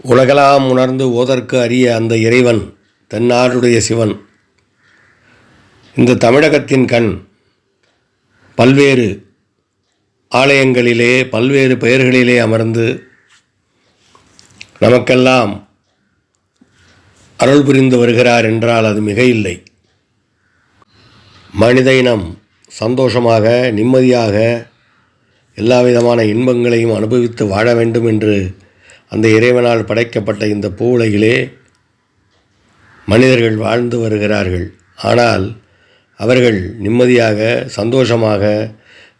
உலகெல்லாம் உணர்ந்து ஓதற்கு அறிய அந்த இறைவன் தென்னாடுடைய சிவன் இந்த தமிழகத்தின் கண் பல்வேறு ஆலயங்களிலே பல்வேறு பெயர்களிலே அமர்ந்து நமக்கெல்லாம் அருள் புரிந்து வருகிறார் என்றால் அது மிக இல்லை. மனித இனம் சந்தோஷமாக நிம்மதியாக எல்லா விதமான இன்பங்களையும் அனுபவித்து வாழ வேண்டும் என்று அந்த இறைவனால் படைக்கப்பட்ட இந்த பூவுலகிலே மனிதர்கள் வாழ்ந்து வருகிறார்கள். ஆனால் அவர்கள் நிம்மதியாக சந்தோஷமாக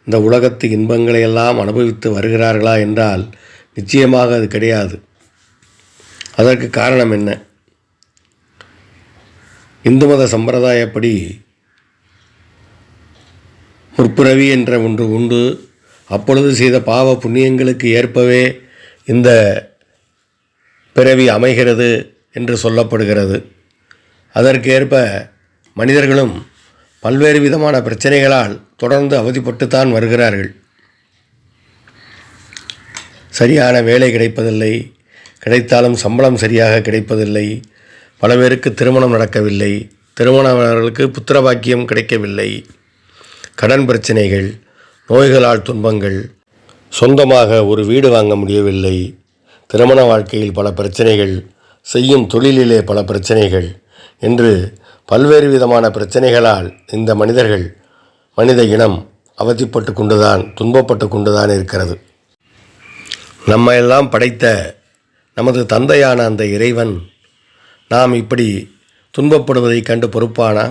இந்த உலகத்து இன்பங்களை எல்லாம் அனுபவித்து வருகிறார்களா என்றால் நிச்சயமாக அது கிடையாது. அதற்கு காரணம் என்ன? இந்து மத சம்பிரதாயப்படி முற்பிறவி என்ற ஒன்று உண்டு. அப்பொழுது செய்த பாவ புண்ணியங்களுக்கு ஏற்பவே இந்த பிறவி அமைகிறது என்று சொல்லப்படுகிறது. அதற்கேற்ப மனிதர்களும் பல்வேறு விதமான பிரச்சனைகளால் தொடர்ந்து அவதிப்பட்டுத்தான் வருகிறார்கள். சரியான வேலை கிடைப்பதில்லை, கிடைத்தாலும் சம்பளம் சரியாக கிடைப்பதில்லை. பல பேருக்கு திருமணம் நடக்கவில்லை, திருமணவர்களுக்கு புத்திர பாக்கியம் கிடைக்கவில்லை. கடன் பிரச்சனைகள், நோய்களால் துன்பங்கள், சொந்தமாக ஒரு வீடு வாங்க முடியவில்லை. திருமண வாழ்க்கையில் பல பிரச்சனைகள், செய்யும் தொழிலிலே பல பிரச்சனைகள் என்று பல்வேறு விதமான பிரச்சனைகளால் இந்த மனித இனம் அவதிப்பட்டு கொண்டுதான் துன்பப்பட்டு கொண்டுதான் இருக்கிறது. நம்ம எல்லாம் படைத்த நமது தந்தையான அந்த இறைவன் நாம் இப்படி துன்பப்படுவதை கண்டு பொறுப்பானா?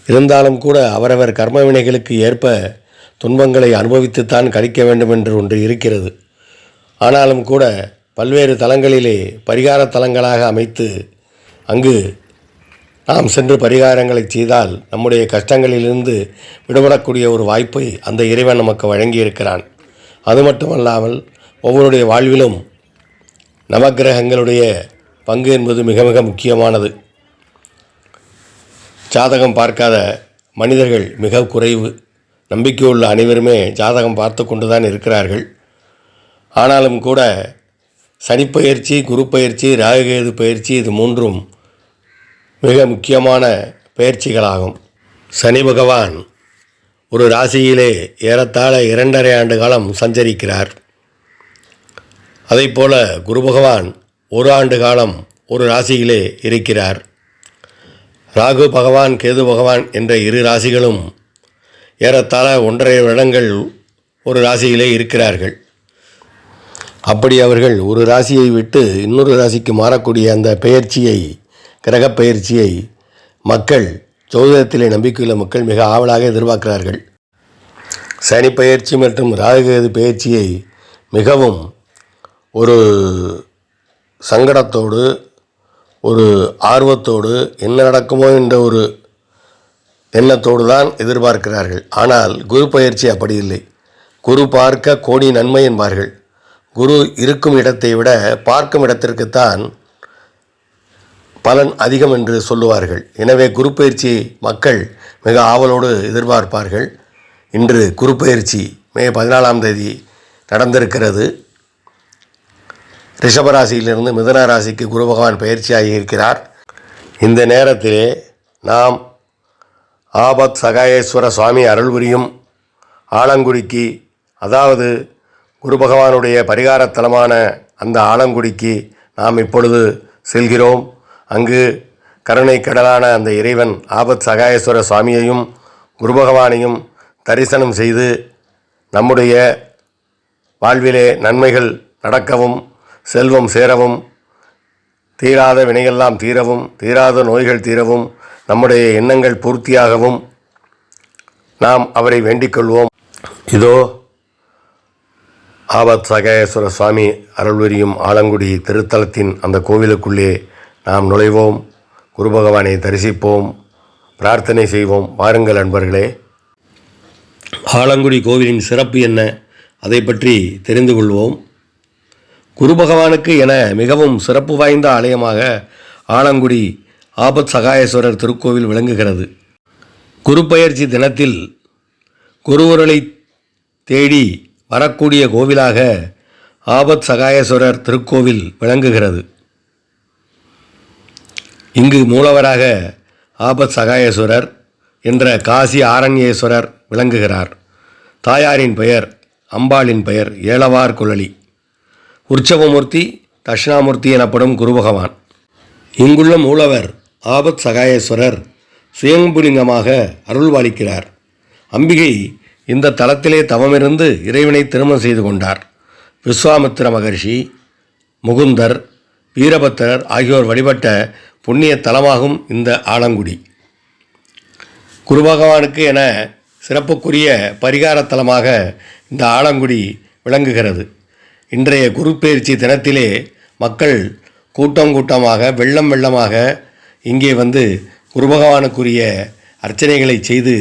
இருந்தாலும் கூட அவரவர் கர்ம வினைகளுக்கு ஏற்ப துன்பங்களை அனுபவித்துத்தான் கழிக்க வேண்டும் என்று ஒன்று இருக்கிறது. ஆனாலும் கூட பல்வேறு தலங்களிலே பரிகார தலங்களாக அமைத்து அங்கு நாம் சென்று பரிகாரங்களை செய்தால் நம்முடைய கஷ்டங்களிலிருந்து விடுபடக்கூடிய ஒரு வாய்ப்பை அந்த இறைவன் நமக்கு வழங்கியிருக்கிறான். அது மட்டுமல்லாமல் ஒவ்வொருடைய வாழ்விலும் நவக்கிரகங்களுடைய பங்கு என்பது மிக மிக முக்கியமானது. ஜாதகம் பார்க்காத மனிதர்கள் மிக குறைவு. நம்பிக்கையுள்ள அனைவருமே ஜாதகம் பார்த்து கொண்டு தான் இருக்கிறார்கள். ஆனாலும் கூட சனிப்பெயர்ச்சி, குரு பயிற்சி, ராகுகேது பயிற்சி இது மூன்றும் மிக முக்கியமான பயிற்சிகளாகும். சனி பகவான் ஒரு ராசியிலே ஏறத்தாழ 2.5 ஆண்டு காலம் சஞ்சரிக்கிறார். அதைப்போல குரு பகவான் 1 ஆண்டு காலம் ஒரு ராசியிலே இருக்கிறார். ராகு பகவான், கேது பகவான் என்ற 2 ராசிகளும் ஏறத்தாழ 1.5 வருடங்கள் ஒரு ராசியிலே இருக்கிறார்கள். அப்படி அவர்கள் ஒரு ராசியை விட்டு இன்னொரு ராசிக்கு மாறக்கூடிய அந்த பெயர்ச்சியை, கிரக பயிற்சியை மக்கள், ஜோதிடத்திலே நம்பிக்கையுள்ள மக்கள் மிக ஆவலாக எதிர்பார்க்கிறார்கள். சனி பயிற்சி மற்றும் ராகுகேது பயிற்சியை மிகவும் ஒரு சங்கடத்தோடு, ஒரு ஆர்வத்தோடு, என்ன நடக்குமோ என்ற ஒரு எண்ணத்தோடு தான் எதிர்பார்க்கிறார்கள். ஆனால் குரு பயிற்சி அப்படி இல்லை. குரு பார்க்க கோடி நன்மை என்பார்கள். குரு இருக்கும் இடத்தை விட பார்க்கும் இடத்திற்குத்தான் பலன் அதிகம் என்று சொல்லுவார்கள். எனவே குரு பயிற்சி மக்கள் மிக ஆவலோடு எதிர்பார்ப்பார்கள். இன்று குரு பயிற்சி மே 14ஆம் தேதி நடந்திருக்கிறது. ரிஷபராசியிலிருந்து மிதுன ராசிக்கு குரு பகவான் பயிற்சியாகி இருக்கிறார். இந்த நேரத்திலே நாம் ஆபத் சகாயேஸ்வர சுவாமி அருள் புரியும் ஆலங்குடிக்கு, அதாவது குரு பகவானுடைய பரிகாரத்தலமான அந்த ஆலங்குடிக்கு நாம் இப்பொழுது செல்கிறோம். அங்கு கருணை கடலான அந்த இறைவன் ஆபத் சகாயேஸ்வர சுவாமியையும் குரு பகவானையும் தரிசனம் செய்து நம்முடைய வாழ்விலே நன்மைகள் நடக்கவும், செல்வம் சேரவும், தீராத வினையெல்லாம் தீரவும், தீராத நோய்கள் தீரவும், நம்முடைய எண்ணங்கள் பூர்த்தியாகவும் நாம் அவரை வேண்டிக் கொள்வோம். இதோ ஆபத் சகாயேஸ்வர சுவாமி அருள்வரியும் ஆலங்குடி திருத்தலத்தின் அந்த கோவிலுக்குள்ளே நாம் நுழைவோம். குரு பகவானை தரிசிப்போம், பிரார்த்தனை செய்வோம். வாருங்கள் அன்பர்களே. ஆலங்குடி கோவிலின் சிறப்பு என்ன, அதை பற்றி தெரிந்து கொள்வோம். குரு பகவானுக்கு என மிகவும் சிறப்பு வாய்ந்த ஆலயமாக ஆலங்குடி ஆபத் சகாயேஸ்வரர் திருக்கோவில் விளங்குகிறது. குரு பயிற்சி தினத்தில் குருவருளை தேடி வரக்கூடிய கோவிலாக ஆபத் சகாயேஸ்வரர் திருக்கோவில் விளங்குகிறது. இங்கு மூலவராக ஆபத் சகாயேஸ்வரர் என்ற காசி ஆரண்யேஸ்வரர் விளங்குகிறார். தாயாரின் பெயர் அம்பாளின் பெயர் ஏலவார் குழலி. உற்சவமூர்த்தி தட்சிணாமூர்த்தி எனப்படும் குரு பகவான். இங்குள்ள மூலவர் ஆபத் சகாயேஸ்வரர் சுயம்புலிங்கமாக அருள்பாலிக்கிறார். அம்பிகை இந்த தலத்திலே தவமிருந்து இறைவனை திருமணம் செய்து கொண்டார். விஸ்வாமித்திர மகர்ஷி, முகுந்தர், வீரபத்திரர் ஆகியோர் வழிபட்ட புண்ணிய தலமாகும் இந்த ஆலங்குடி. குரு பகவானுக்கு என சிறப்புக்குரிய பரிகார தலமாக இந்த ஆலங்குடி விளங்குகிறது. இன்றைய குரு பெயர்ச்சி தினத்திலே மக்கள் கூட்டம் கூட்டமாக வெள்ளம் வெள்ளமாக இங்கே வந்து குரு பகவானுக்குரிய அர்ச்சனைகளை செய்து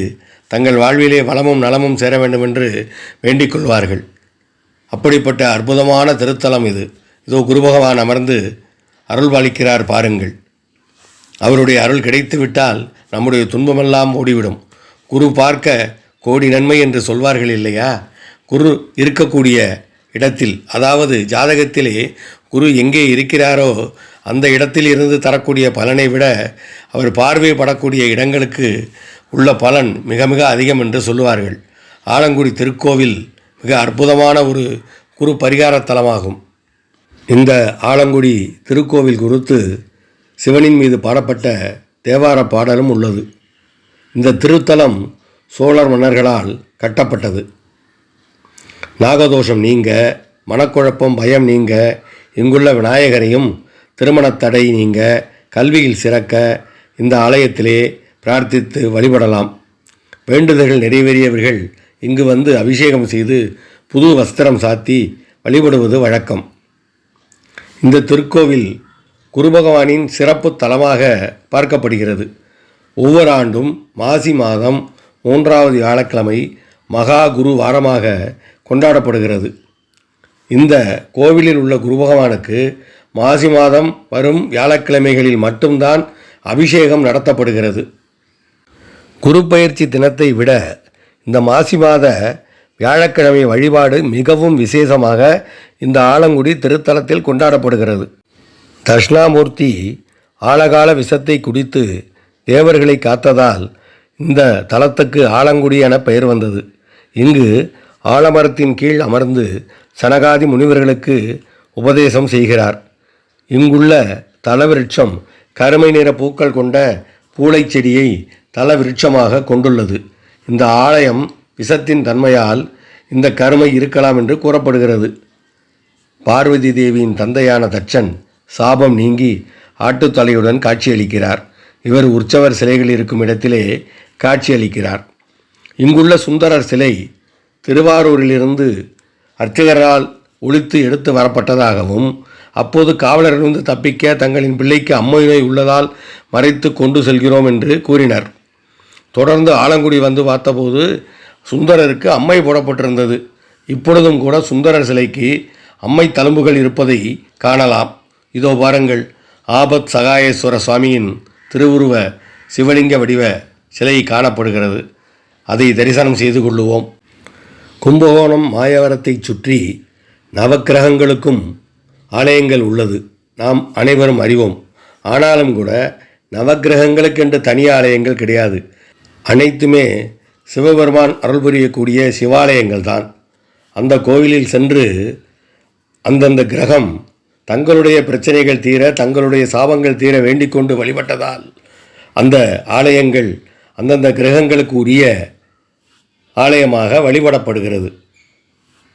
தங்கள் வாழ்விலே வளமும் நலமும் சேர வேண்டும் என்று வேண்டிக் கொள்வார்கள். அப்படிப்பட்ட அற்புதமான திருத்தலம் இது. இதோ குரு பகவான் அமர்ந்து அருள்பாலிக்கிறார் பாருங்கள். அவருடைய அருள் கிடைத்துவிட்டால் நம்முடைய துன்பமெல்லாம் ஓடிவிடும். குரு பார்க்க கோடி நன்மை என்று சொல்வார்கள் இல்லையா? குரு இருக்கக்கூடிய இடத்தில், அதாவது ஜாதகத்திலே குரு எங்கே இருக்கிறாரோ அந்த இடத்தில் இருந்து தரக்கூடிய பலனை விட அவர் பார்வைப்படக்கூடிய இடங்களுக்கு உள்ள பலன் மிக மிக அதிகம் என்று சொல்லுவார்கள். ஆலங்குடி திருக்கோவில் மிக அற்புதமான ஒரு குரு பரிகார தலமாகும். இந்த ஆலங்குடி திருக்கோவில் குறித்து சிவனின் மீது பாடப்பட்ட தேவார பாடலும் உள்ளது. இந்த திருத்தலம் சோழர் மன்னர்களால் கட்டப்பட்டது. நாகதோஷம் நீங்க, மனக்குழப்பம் பயம் நீங்க, இங்குள்ள விநாயகரையும் திருமணத்தடை நீங்க, கல்வியில் சிறக்க இந்த ஆலயத்திலே பிரார்த்தித்து வழிபடலாம். வேண்டுதல்கள் நிறைவேறியவர்கள் இங்கு வந்து அபிஷேகம் செய்து புது வஸ்திரம் சாத்தி வழிபடுவது வழக்கம். இந்த திருக்கோவில் குரு பகவானின் சிறப்பு தலமாக பார்க்கப்படுகிறது. ஒவ்வொரு ஆண்டும் மாசி மாதம் 3வது வியாழக்கிழமை மகா குரு வாரமாக கொண்டாடப்படுகிறது. இந்த கோவிலில் உள்ள குரு பகவானுக்கு மாசி மாதம் வரும் வியாழக்கிழமைகளில் மட்டும்தான் அபிஷேகம் நடத்தப்படுகிறது. குரு பயிற்சி தினத்தை விட இந்த மாசி மாத வியாழக்கிழமை வழிபாடு மிகவும் விசேஷமாக இந்த ஆலங்குடி திருத்தலத்தில் கொண்டாடப்படுகிறது. தட்சிணாமூர்த்தி ஆழகால விஷத்தை குடித்து தேவர்களை காத்ததால் இந்த தலத்துக்கு ஆலங்குடி என பெயர் வந்தது. இங்கு ஆலமரத்தின் கீழ் அமர்ந்து சனகாதி முனிவர்களுக்கு உபதேசம் செய்கிறார். இங்குள்ள தலவிருட்சம் கருமை நிற பூக்கள் கொண்ட பூளை செடியை தலவிருட்சமாக கொண்டுள்ளது. இந்த ஆலயம் விஷத்தின் தன்மையால் இந்த கருமை இருக்கலாம் என்று கூறப்படுகிறது. பார்வதி தேவியின் தந்தையான தட்சன் சாபம் நீங்கி ஆட்டுத்தலையுடன் காட்சியளிக்கிறார். இவர் உற்சவர் சிலைகள் இருக்கும் இடத்திலே காட்சியளிக்கிறார். இங்குள்ள சுந்தரர் சிலை திருவாரூரிலிருந்து அர்ச்சகரால் ஒழித்து எடுத்து வரப்பட்டதாகவும், அப்போது காவலரிலிருந்து தப்பிக்க தங்களின் பிள்ளைக்கு அம்மை நோய் உள்ளதால் மறைத்து கொண்டு செல்கிறோம் என்று கூறினர். தொடர்ந்து ஆலங்குடி வந்து பார்த்தபோது சுந்தரருக்கு அம்மை போடப்பட்டிருந்தது. இப்பொழுதும் கூட சுந்தரர் சிலைக்கு அம்மை தழும்புகள் இருப்பதை காணலாம். இதோ பாருங்கள், ஆபத் சகாயேஸ்வர சுவாமியின் திருவுருவ சிவலிங்க வடிவ சிலை காணப்படுகிறது. அதை தரிசனம் செய்து கொள்ளுவோம். கும்பகோணம் மாயவரத்தை சுற்றி நவக்கிரகங்களுக்கும் ஆலயங்கள் உள்ளது, நாம் அனைவரும் அறிவோம். ஆனாலும் கூட நவக்கிரகங்களுக்கென்று தனி ஆலயங்கள் கிடையாது. அனைத்துமே சிவபெருமான் அருள் புரியக்கூடிய சிவாலயங்கள் தான். அந்த கோவிலில் சென்று அந்தந்த கிரகம் தங்களுடைய பிரச்சனைகள் தீர, தங்களுடைய சாபங்கள் தீர வேண்டிக் கொண்டு வழிபட்டதால் அந்த ஆலயங்கள் அந்தந்த கிரகங்களுக்கு உரிய ஆலயமாக வழிபடப்படுகிறது.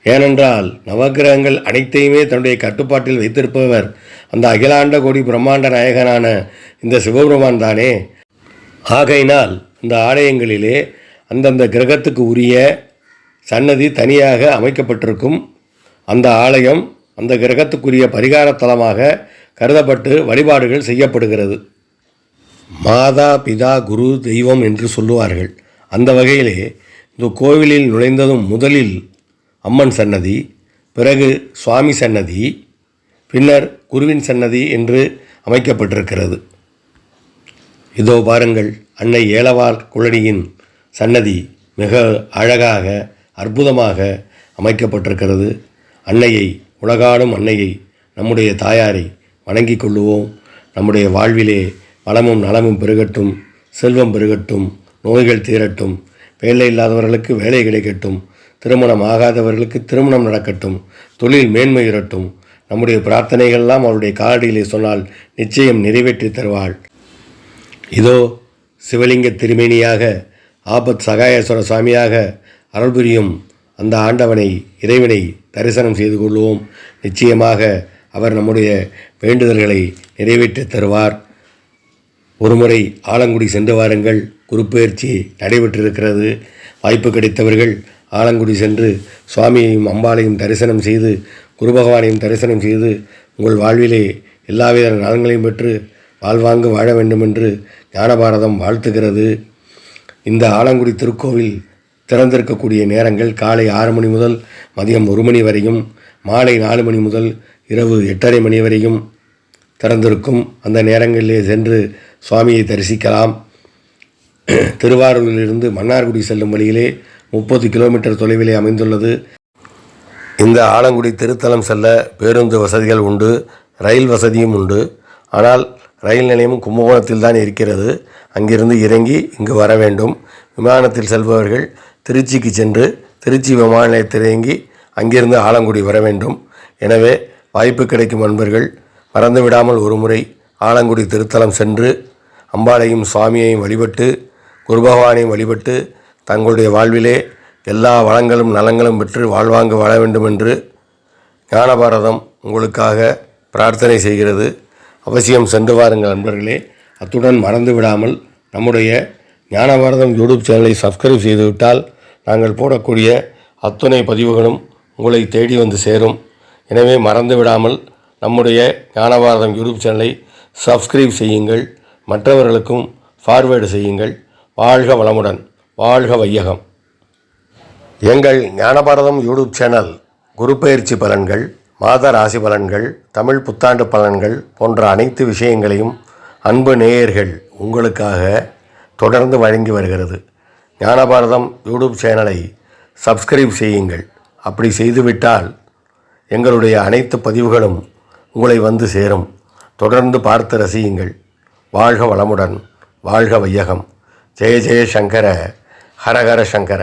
ஏனென்றால் நவக்கிரகங்கள் அனைத்தையுமே தன்னுடைய கட்டுப்பாட்டில் வைத்திருப்பவர் அந்த அகிலாண்ட கோடி பிரம்மாண்ட நாயகனான இந்த சிவபெருமான் தானே. ஆகையினால் இந்த ஆலயங்களிலே அந்தந்த கிரகத்துக்கு உரிய சன்னதி தனியாக அமைக்கப்பட்டிருக்கும். அந்த ஆலயம் அந்த கிரகத்துக்குரிய பரிகார தலமாக கருதப்பட்டு வழிபாடுகள் செய்யப்படுகிறது. மாதா பிதா குரு தெய்வம் என்று சொல்லுவார்கள். அந்த வகையிலே இந்த கோவிலில் நுழைந்ததும் முதலில் அம்மன் சன்னதி, பிறகு சுவாமி சன்னதி, பின்னர் குருவின் சன்னதி என்று அமைக்கப்பட்டிருக்கிறது. இதோ பாருங்கள், அன்னை ஏலவார் குழலியின் சன்னதி மிக அழகாக அற்புதமாக அமைக்கப்பட்டிருக்கிறது. அன்னையை உலகாடும் அன்னையை, நம்முடைய தாயாரை வணங்கிக் கொள்ளுவோம். நம்முடைய வாழ்விலே வளமும் நலமும் பெருகட்டும், செல்வம் பெருகட்டும், நோய்கள் தீரட்டும், வேலை இல்லாதவர்களுக்கு வேலை கிடைக்கட்டும், திருமணம் ஆகாதவர்களுக்கு திருமணம் நடக்கட்டும், தொழில் மேன்மையுறட்டும். நம்முடைய பிரார்த்தனைகள்லாம் அவருடைய காலடியிலே சொன்னால் நிச்சயம் நிறைவேற்றி தருவாள். இதோ சிவலிங்க திருமேனியாக ஆபத் சகாயேஸ்வர சுவாமியாக அருள் புரியும் அந்த ஆண்டவனை, இறைவனை தரிசனம் செய்து கொள்வோம். நிச்சயமாக அவர் நம்முடைய வேண்டுதல்களை நிறைவேற்றி தருவார். ஒருமுறை ஆலங்குடி சென்று வாருங்கள். குருப்பெயர்ச்சி நடைபெற்றிருக்கிறது. வாய்ப்பு கிடைத்தவர்கள் ஆலங்குடி சென்று சுவாமியையும் அம்பாளையும் தரிசனம் செய்து, குரு பகவானையும் தரிசனம் செய்து, உங்கள் வாழ்விலே எல்லாவித நலன்களையும் பெற்று வாழ்வாங்கு வாழ வேண்டுமென்று ஞானபாரதம் வாழ்த்துகிறது. இந்த ஆலங்குடி திருக்கோவில் திறந்திருக்கக்கூடிய நேரங்கள் காலை 6 மணி முதல் மதியம் 1 மணி வரையும், மாலை 4 மணி முதல் இரவு 8:30 மணி வரையும் திறந்திருக்கும். அந்த நேரங்களிலே சென்று சுவாமியை தரிசிக்கலாம். திருவாரூரிலிருந்து மன்னார்குடி செல்லும் வழியிலே 30 கிலோமீட்டர் தொலைவிலே அமைந்துள்ளது. இந்த ஆலங்குடி திருத்தலம் செல்ல பேருந்து வசதிகள் உண்டு, ரயில் வசதியும் உண்டு. ஆனால் ரயில் நிலையமும் கும்பகோணத்தில் தான் இருக்கிறது. அங்கிருந்து இறங்கி இங்கு வர வேண்டும். விமானத்தில் செல்பவர்கள் திருச்சிக்கு சென்று திருச்சி விமான நிலையத்தில் இறங்கி அங்கிருந்து ஆலங்குடி வர வேண்டும். எனவே வாய்ப்பு கிடைக்கும் நண்பர்கள் மறந்து விடாமல் ஒரு முறை ஆலங்குடி திருத்தலம் சென்று அம்பாளையும் சுவாமியையும் வழிபட்டு, குரு பகவானையும் வழிபட்டு, தங்களுடைய வாழ்விலே எல்லா வளங்களும் நலங்களும் பெற்று வாழ்வாங்கு வாழ வேண்டும் என்று ஞானபாரதம் உங்களுக்காக பிரார்த்தனை செய்கிறது. அவசியம் சென்று வாருங்கள் நண்பர்களே. அத்துடன் மறந்து விடாமல் நம்முடைய ஞானபாரதம் யூடியூப் சேனலை சப்ஸ்கிரைப் செய்துவிட்டால் நாங்கள் போடக்கூடிய அத்துணை பதிவுகளும் உங்களை தேடி வந்து சேரும். எனவே மறந்து விடாமல் நம்முடைய ஞானபாரதம் யூடியூப் சேனலை சப்ஸ்கிரைப் செய்யுங்கள், மற்றவர்களுக்கும் ஃபார்வேர்டு செய்யுங்கள். வாழ்க வளமுடன், வாழ்க வையகம். எங்கள் ஞானபாரதம் யூடியூப் சேனல் குருப்பெயர்ச்சி பலன்கள், மாத ராசி பலன்கள், தமிழ் புத்தாண்டு பலன்கள் போன்ற அனைத்து விஷயங்களையும் அன்பு நேயர்கள் உங்களுக்காக தொடர்ந்து வழங்கி வருகிறது. ஞானபாரதம் யூடியூப் சேனலை சப்ஸ்கிரைப் செய்யுங்கள். அப்படி செய்துவிட்டால் எங்களுடைய அனைத்து பதிவுகளும் உங்களை வந்து சேரும். தொடர்ந்து பார்த்து ரசியுங்கள். வாழ்க வளமுடன், வாழ்க வையகம். ஜெய ஜெய சங்கர, ஹரஹர சங்கர.